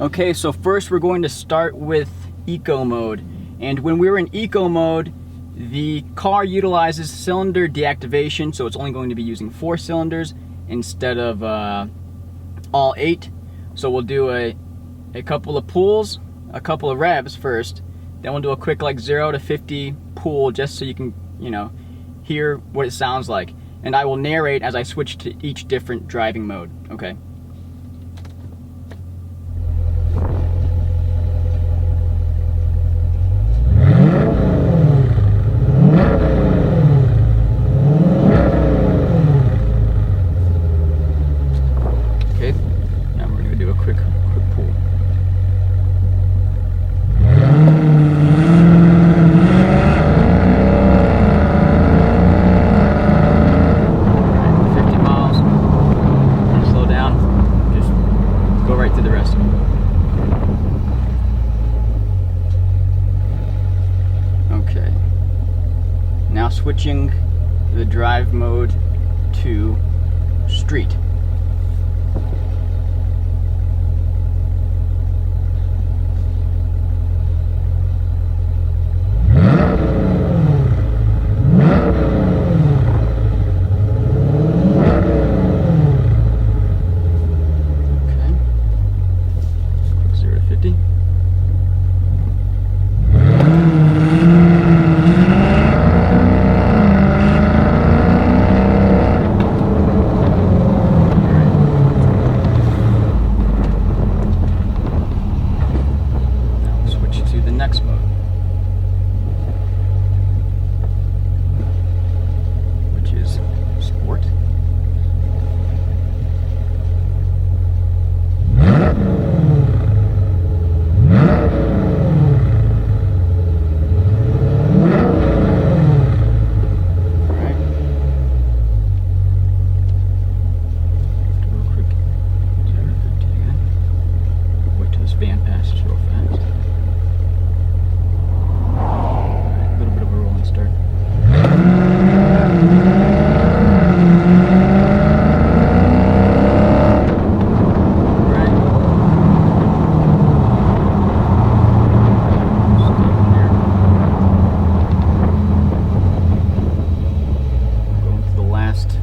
Okay, so first we're going to start with eco mode. And when we were in eco mode, the car utilizes cylinder deactivation, so it's only going to be using 4 cylinders instead of all 8. So we'll do a couple of pulls, a couple of revs first, then we'll do a quick like 0 to 50 pull just so you can, hear what it sounds like. And I will narrate as I switch to each different driving mode, okay? Switching the drive mode to street. Okay. Quick 0 to 50. Band passes real fast. A little bit of a rolling start. Going to the last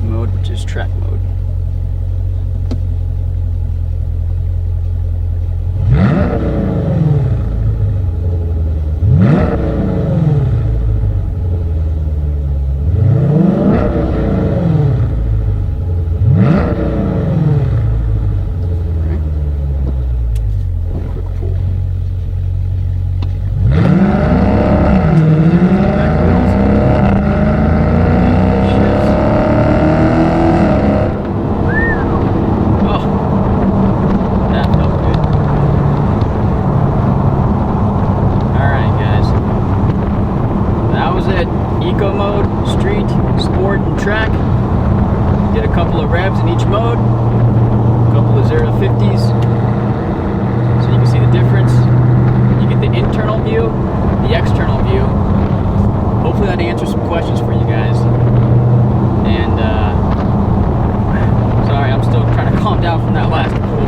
mode, which is track mode. Eco mode, street, sport, and track. Get a couple of revs in each mode, a couple of 0 to 50s, so you can see the difference. You get the internal view, the external view. Hopefully that answers some questions for you guys. And sorry, I'm still trying to calm down from that last pull.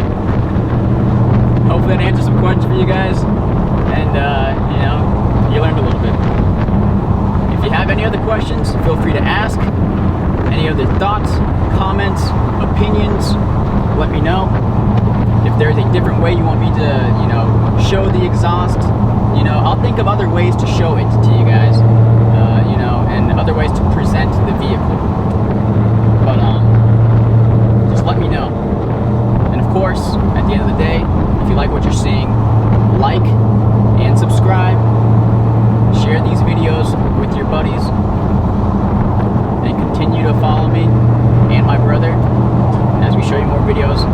Hopefully that answers some questions for you guys, and you learned a little bit. If you have any other questions, feel free to ask. Any other thoughts, comments, opinions, let me know. If there's a different way you want me to, show the exhaust, I'll think of other ways to show it to you guys, and other ways to present the vehicle. But just let me know. And of course, at the end of the day, if you like what you're seeing, like and subscribe. Share these videos with your buddies, and continue to follow me and my brother as we show you more videos